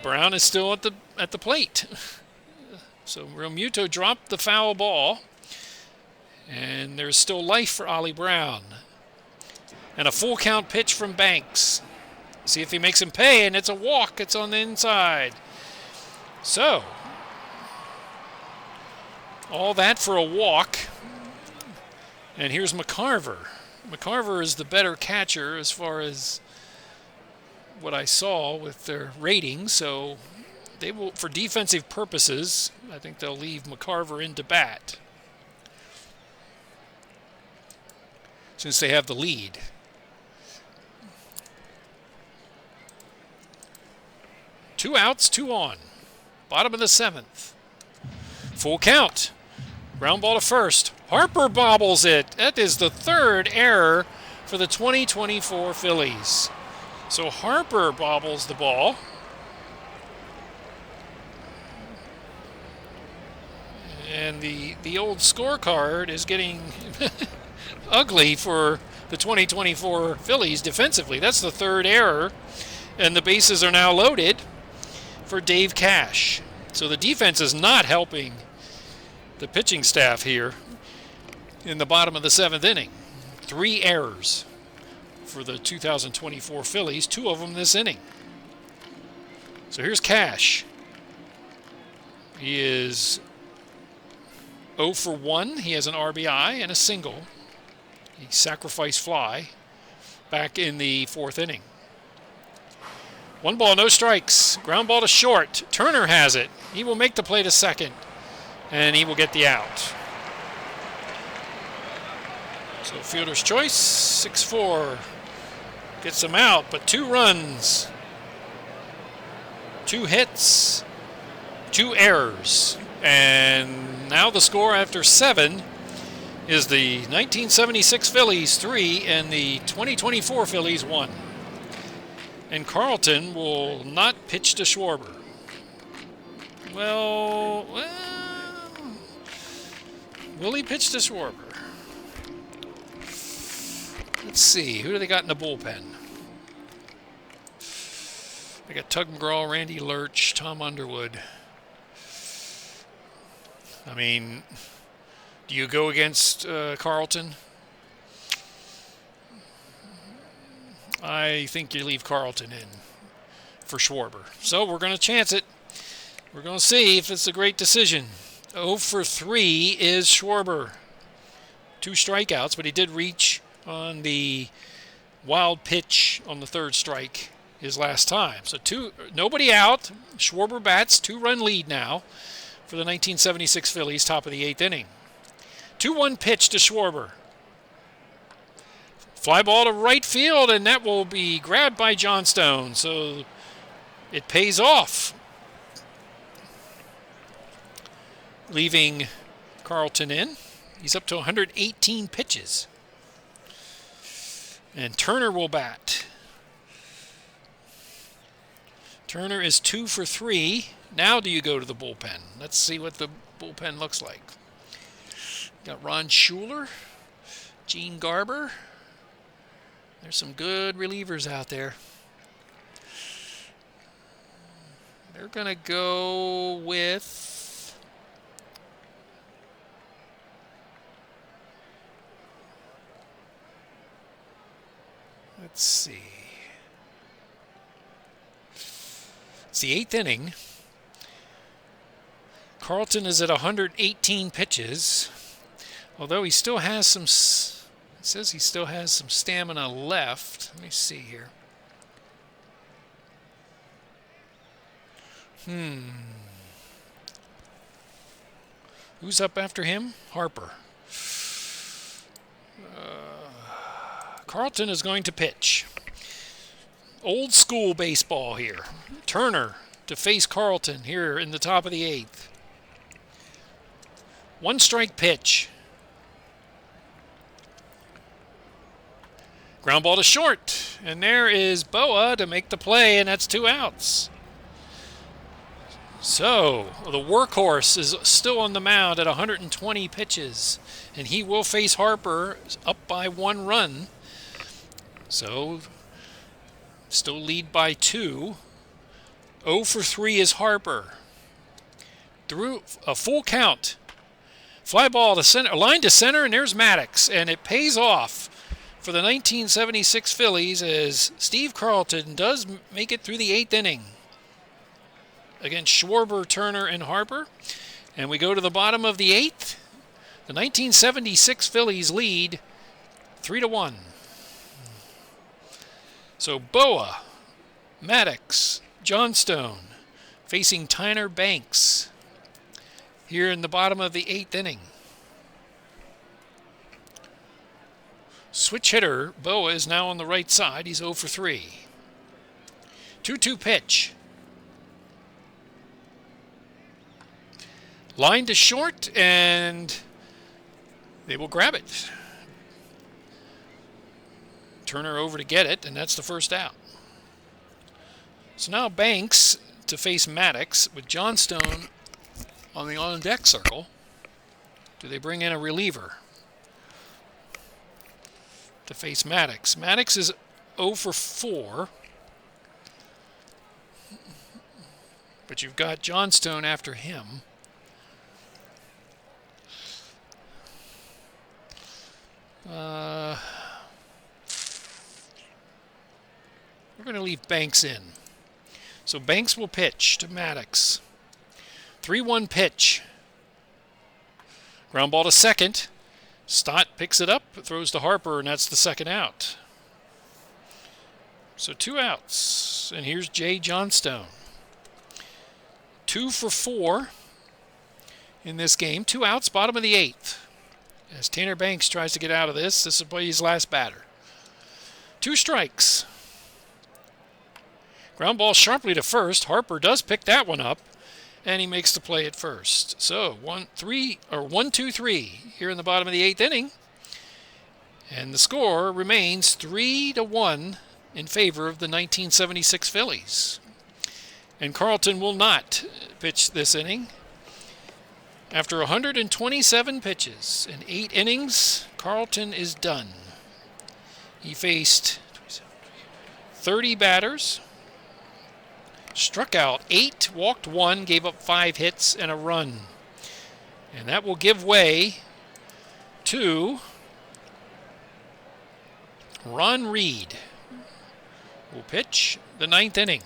Brown is still at the plate. So Real Muto dropped the foul ball, and there's still life for Ollie Brown. And a full count pitch from Banks. See if he makes him pay, and it's a walk. It's on the inside. So all that for a walk. And here's McCarver. McCarver is the better catcher as far as what I saw with their ratings. So they will, for defensive purposes, I think they'll leave McCarver in to bat, since they have the lead. Two outs, 2 on. Bottom of the 7th. Full count. Ground ball to first. Harper bobbles it. That is the 3rd error for the 2024 Phillies. So Harper bobbles the ball. And the old scorecard is getting ugly for the 2024 Phillies defensively. That's the 3rd error. And the bases are now loaded for Dave Cash. So the defense is not helping the pitching staff here in the bottom of the 7th inning. 3 errors for the 2024 Phillies, 2 of them this inning. So here's Cash. He is 0 for 1. He has an RBI and a single. He sacrificed fly back in the 4th inning. 1 ball, no strikes. Ground ball to short. Turner has it. He will make the play to second, and he will get the out. So fielder's choice, 6-4. Gets him out, but 2 runs, 2 hits, 2 errors. And now the score after 7 is the 1976 Phillies 3 and the 2024 Phillies 1. And Carlton will not pitch to Schwarber. Well, will he pitch to Schwarber? Let's see. Who do they got in the bullpen? They got Tug McGraw, Randy Lurch, Tom Underwood. I mean, Do you go against Carlton? I think you leave Carlton in for Schwarber. So we're going to chance it. We're going to see if it's a great decision. 0 for 3 is Schwarber. 2 strikeouts, but he did reach on the wild pitch on the third strike his last time. So nobody out. Schwarber bats, 2-run lead now for the 1976 Phillies, top of the 8th inning. 2-1 pitch to Schwarber. Fly ball to right field, and that will be grabbed by Johnstone. So it pays off, leaving Carlton in. He's up to 118 pitches. And Turner will bat. Turner is 2 for 3. Now do you go to the bullpen? Let's see what the bullpen looks like. Got Ron Schuler, Gene Garber. There's some good relievers out there. They're going to go with... Let's see. It's the 8th inning. Carlton is at 118 pitches. Although he still has some... It says he still has some stamina left. Let me see here. Who's up after him? Harper. Carlton is going to pitch. Old school baseball here. Turner to face Carlton here in the top of the 8th. 1-strike pitch. Ground ball to short. And there is Boa to make the play, and that's 2 outs. So, the workhorse is still on the mound at 120 pitches, and he will face Harper up by 1 run. So, still lead by 2. 0 for 3 is Harper. Through a full count. Fly ball to center, line to center, and there's Maddox, and it pays off for the 1976 Phillies as Steve Carlton does make it through the 8th inning against Schwarber, Turner, and Harper. And we go to the bottom of the 8th. The 1976 Phillies lead 3-1. So Boa, Maddox, Johnstone facing Tyner Banks here in the bottom of the 8th inning. Switch hitter, Boa is now on the right side. He's 0 for 3. 2-2 pitch. Line to short, and they will grab it. Turner over to get it, and that's the first out. So now Banks to face Maddox with Johnstone on the on-deck circle. Do they bring in a reliever to face Maddox? Maddox is 0 for 4. But you've got Johnstone after him. We're going to leave Banks in. So Banks will pitch to Maddox. 3-1 pitch. Ground ball to second. Stott picks it up, throws to Harper, and that's the second out. So 2 outs. And here's Jay Johnstone. 2 for 4 in this game. 2 outs, bottom of the 8th. As Tanner Banks tries to get out of this will be his last batter. 2 strikes. Ground ball sharply to first. Harper does pick that one up, and he makes the play at first. So 1-2-3 here in the bottom of the 8th inning. And the score remains 3-1 in favor of the 1976 Phillies. And Carlton will not pitch this inning. After 127 pitches and 8 innings, Carlton is done. He faced 30 batters, struck out 8, walked 1, gave up 5 hits and a run. And that will give way 2. Ron Reed will pitch the 9th inning.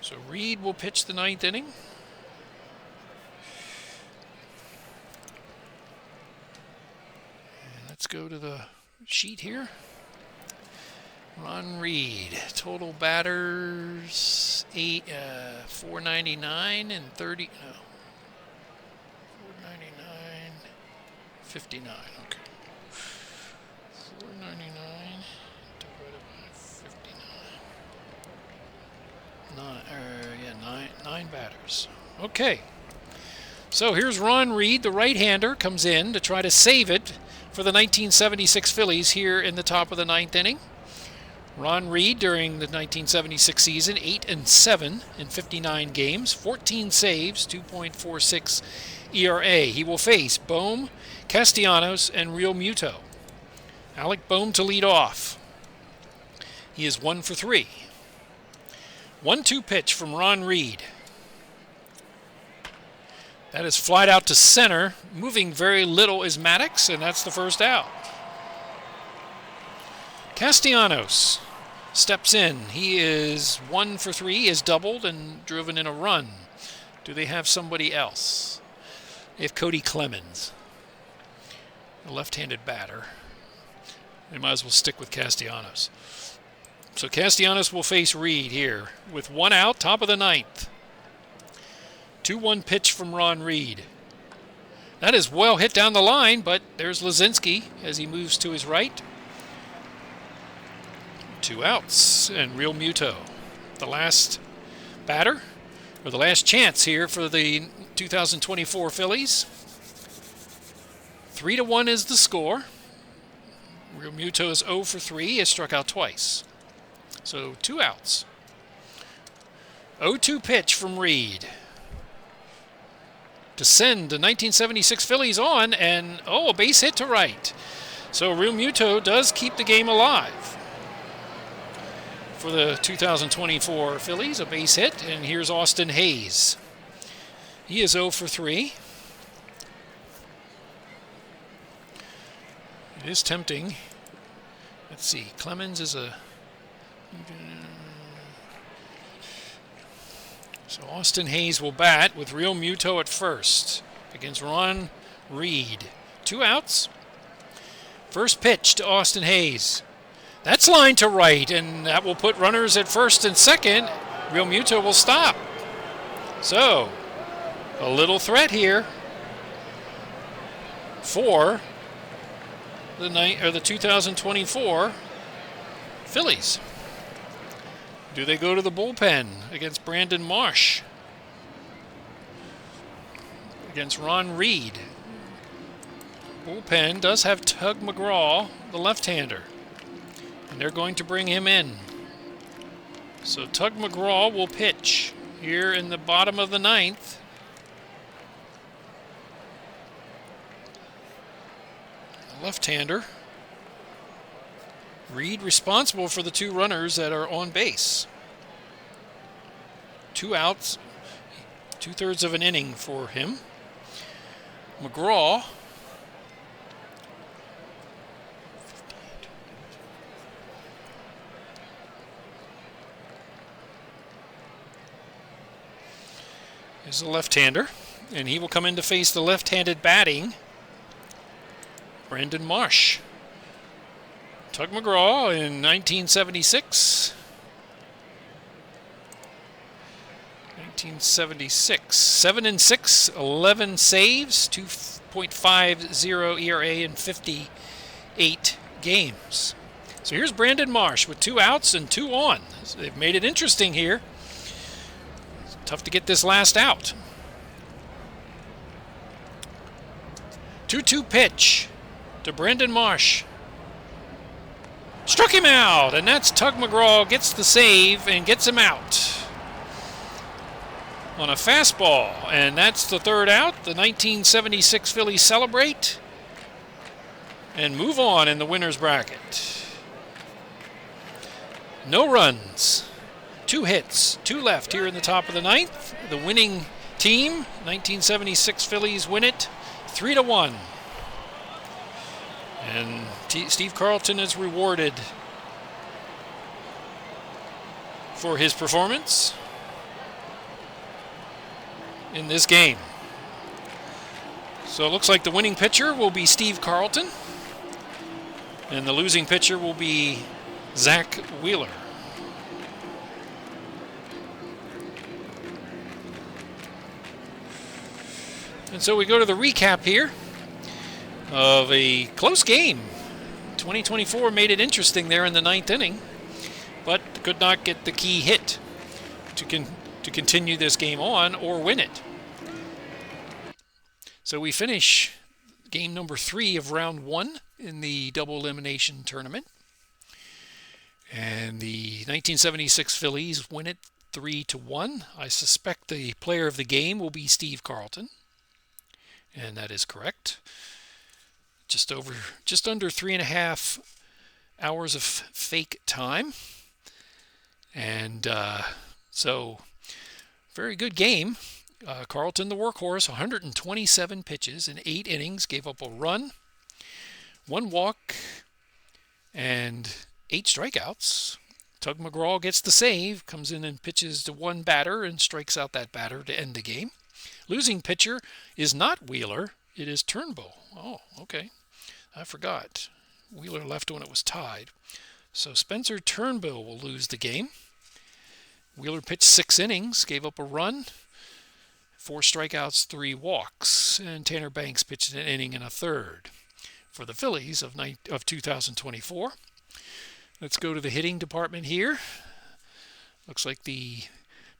So Reed will pitch the 9th inning. And let's go to the sheet here. Ron Reed, total batters 499 and 30. No, 499, 59. Okay, 499 divided by 59. Nine batters. Okay, so here's Ron Reed, the right-hander, comes in to try to save it for the 1976 Phillies here in the top of the 9th inning. Ron Reed during the 1976 season, 8-7 in 59 games, 14 saves, 2.46 ERA. He will face Bohm, Castellanos, and Real Muto. Alec Bohm to lead off. He is 1 for 3. 1-2 pitch from Ron Reed. That is flied out to center. Moving very little is Maddox, and that's the first out. Castellanos steps in. He is 1 for 3, is doubled and driven in a run. Do they have somebody else? They have Cody Clemens, a left-handed batter. They might as well stick with Castellanos. So Castellanos will face Reed here with 1 out, top of the 9th. 2-1 pitch from Ron Reed. That is well hit down the line, but there's Lazinski as he moves to his right. 2 outs, and Real Muto, the last batter, or the last chance here for the 2024 Phillies. 3-1 is the score. Real Muto is 0 for 3, has struck out twice. So 2 outs. 0-2 pitch from Reed to send the 1976 Phillies on, and a base hit to right. So Real Muto does keep the game alive. For the 2024 Phillies, a base hit, and here's Austin Hayes. He is 0 for 3. It is tempting. Let's see, Clemens is a... So Austin Hayes will bat with Real Muto at first against Ron Reed. 2 outs. First pitch to Austin Hayes. That's lined to right, and that will put runners at first and second. Real Muto will stop. So, a little threat here for the 2024 Phillies. Do they go to the bullpen against Brandon Marsh? Against Ron Reed. Bullpen does have Tug McGraw, the left-hander. And they're going to bring him in. So Tug McGraw will pitch here in the bottom of the 9th. Left-hander. Reed responsible for the 2 runners that are on base. 2 outs, 2/3 of an inning for him. McGraw is a left-hander, and he will come in to face the left-handed batting Brandon Marsh. Tug McGraw in 1976. 7-6, 11 saves, 2.50 ERA in 58 games. So here's Brandon Marsh with 2 outs and 2 on. So they've made it interesting here. It's tough to get this last out. 2-2 pitch to Brandon Marsh. Struck him out, and that's Tug McGraw gets the save and gets him out on a fastball, and that's the 3rd out. The 1976 Phillies celebrate and move on in the winner's bracket. No runs, 2 hits, 2 left here in the top of the 9th. The winning team, 1976 Phillies, win it 3-1. And Steve Carlton is rewarded for his performance in this game. So it looks like the winning pitcher will be Steve Carlton, and the losing pitcher will be Zach Wheeler. And so we go to the recap here of a close game. 2024 made it interesting there in the ninth inning, but could not get the key hit to continue this game on or win it. So we finish game number 3 of round 1 in the double elimination tournament. And the 1976 Phillies win it 3-1. I suspect the player of the game will be Steve Carlton. And that is correct. Just under 3.5 hours of fake time. And so, very good game. Carlton, the workhorse, 127 pitches in 8 innings, gave up a run, 1 walk, and 8 strikeouts. Tug McGraw gets the save, comes in and pitches to one batter and strikes out that batter to end the game. Losing pitcher is not Wheeler, it is Turnbull. Oh, okay. I forgot. Wheeler left when it was tied. So Spencer Turnbull will lose the game. Wheeler pitched 6 innings, gave up a run, 4 strikeouts, 3 walks, and Tanner Banks pitched an inning and a third for the Phillies of 2024. Let's go to the hitting department here. Looks like the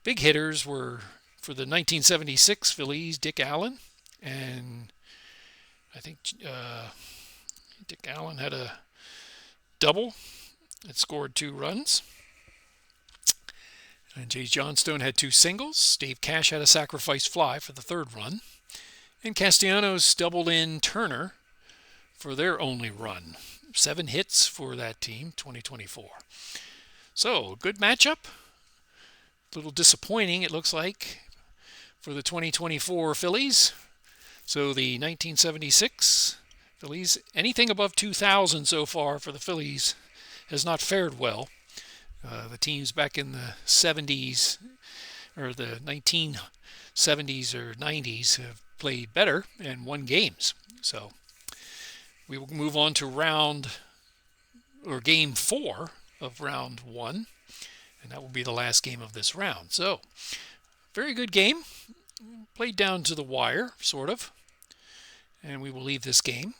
big hitters were for the 1976 Phillies, Dick Allen, and I think Dick Allen had a double that scored 2 runs. And Jay Johnstone had 2 singles. Dave Cash had a sacrifice fly for the 3rd run. And Castellanos doubled in Turner for their only run. 7 hits for that team, 2024. So, good matchup. A little disappointing, it looks like, for the 2024 Phillies. So the 1976 Phillies, anything above 2,000 so far for the Phillies has not fared well. The teams back in the 70s or the 1970s or 90s have played better and won games. So we will move on to game 4 of round 1, and that will be the last game of this round. So very good game, played down to the wire, sort of, and we will leave this game.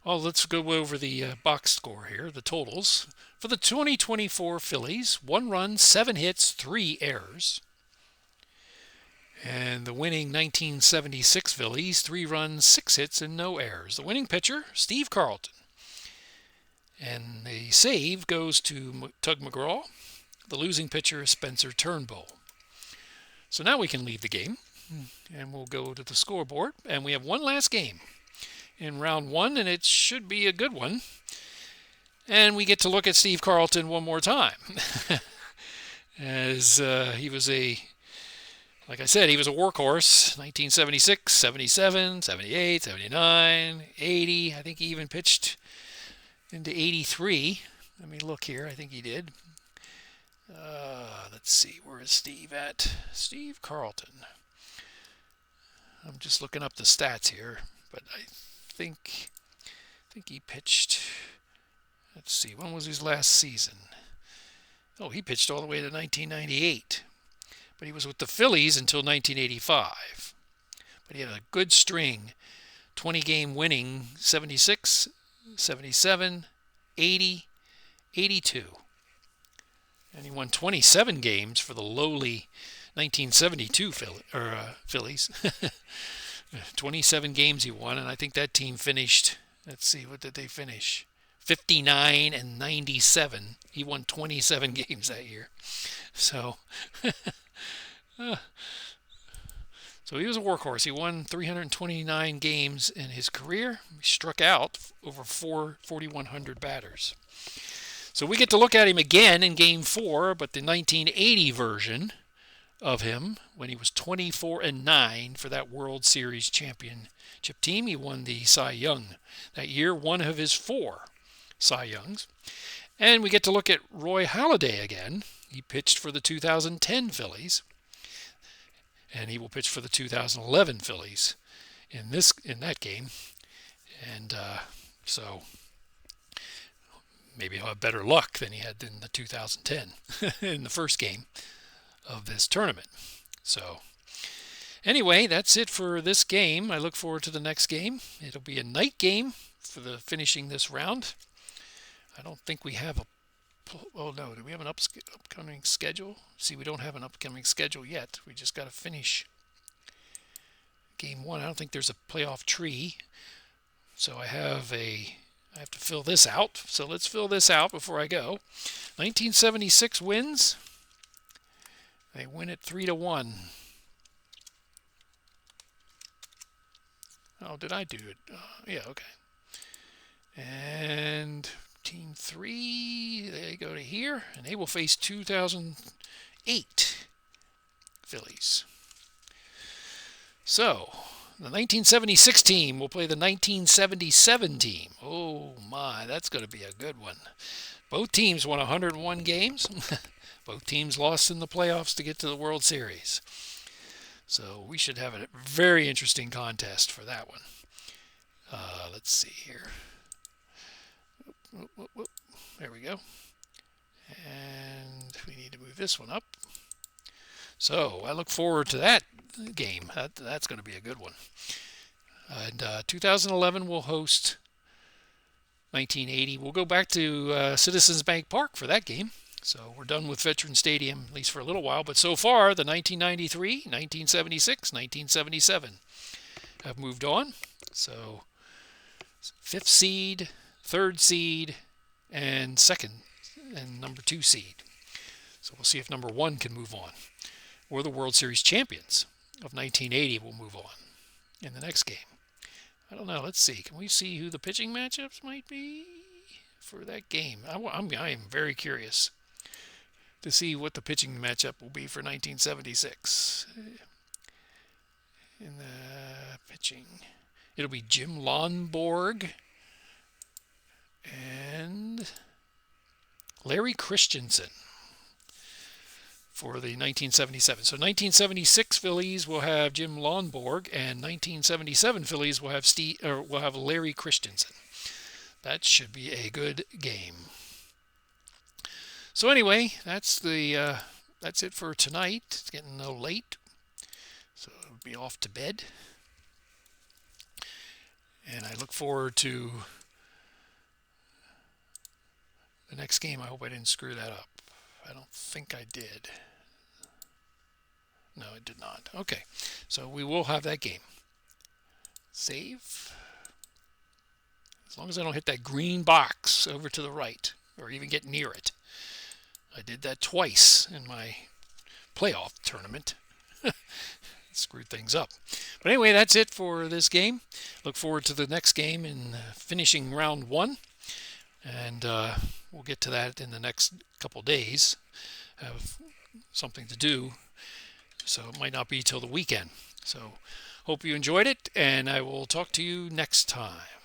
Well, let's go over the box score here, the totals. For the 2024 Phillies, 1 run, 7 hits, 3 errors. And the winning 1976 Phillies, 3 runs, 6 hits, and no errors. The winning pitcher, Steve Carlton. And the save goes to Tug McGraw. The losing pitcher is Spencer Turnbull. So now we can leave the game, and we'll go to the scoreboard. And we have one last game in round 1, and it should be a good one. And we get to look at Steve Carlton one more time. As he was like I said, he was a workhorse. 1976, 77, 78, 79, 80. I think he even pitched into 83. Let me look here. I think he did. Let's see. Where is Steve at? Steve Carlton. I'm just looking up the stats here. But I think he pitched... Let's see, when was his last season? Oh, he pitched all the way to 1998. But he was with the Phillies until 1985. But he had a good string. 20-game winning, 76, 77, 80, 82. And he won 27 games for the lowly 1972 Phillies. 27 games he won, and I think that team finished, let's see, what did they finish? 59 and 97. He won 27 games that year. So, so he was a workhorse. He won 329 games in his career. He struck out over 4,100 batters. So we get to look at him again in Game 4, but the 1980 version of him when he was 24-9 for that World Series championship team. He won the Cy Young that year, one of his 4 Cy Youngs. And we get to look at Roy Halladay again. He pitched for the 2010 Phillies, and he will pitch for the 2011 Phillies in that game. And so maybe he'll have better luck than he had in the 2010 in the first game of this tournament. So anyway, that's it for this game. I look forward to the next game. It'll be a night game for the finishing this round. I don't think we have oh no, do we have an upcoming schedule? See, we don't have an upcoming schedule yet. We just got to finish game 1. I don't think there's a playoff tree. So I have to fill this out. So let's fill this out before I go. 1976 wins. They win it 3-1. Oh, did I do it? Yeah, okay. And Team 3, they go to here, and they will face 2008 Phillies. So, the 1976 team will play the 1977 team. Oh my, that's going to be a good one. Both teams won 101 games. Both teams lost in the playoffs to get to the World Series. So we should have a very interesting contest for that one. Let's see here. There we go. And we need to move this one up. So I look forward to that game. That's going to be a good one. And 2011 will host 1980. We'll go back to Citizens Bank Park for that game. So we're done with Veteran Stadium, at least for a little while. But so far, the 1993, 1976, 1977 have moved on. So 5th seed, 3rd seed, and 2nd and number 2 seed. So we'll see if number 1 can move on. Or the World Series champions of 1980 will move on in the next game. I don't know. Let's see. Can we see who the pitching matchups might be for that game? I am very curious to see what the pitching matchup will be for 1976. In the pitching, it'll be Jim Lonborg and Larry Christensen for the 1977. So 1976 Phillies will have Jim Lonborg, and 1977 Phillies will have Larry Christensen. That should be a good game. So anyway, that's it for tonight. It's getting a little late, so I'll be off to bed. And I look forward to the next game. I hope I didn't screw that up. I don't think I did. No, it did not. Okay, so we will have that game. Save. As long as I don't hit that green box over to the right, or even get near it. I did that twice in my playoff tournament. Screwed things up. But anyway, that's it for this game. Look forward to the next game in finishing round 1. And we'll get to that in the next couple days. Have something to do, so it might not be till the weekend. So hope you enjoyed it, and I will talk to you next time.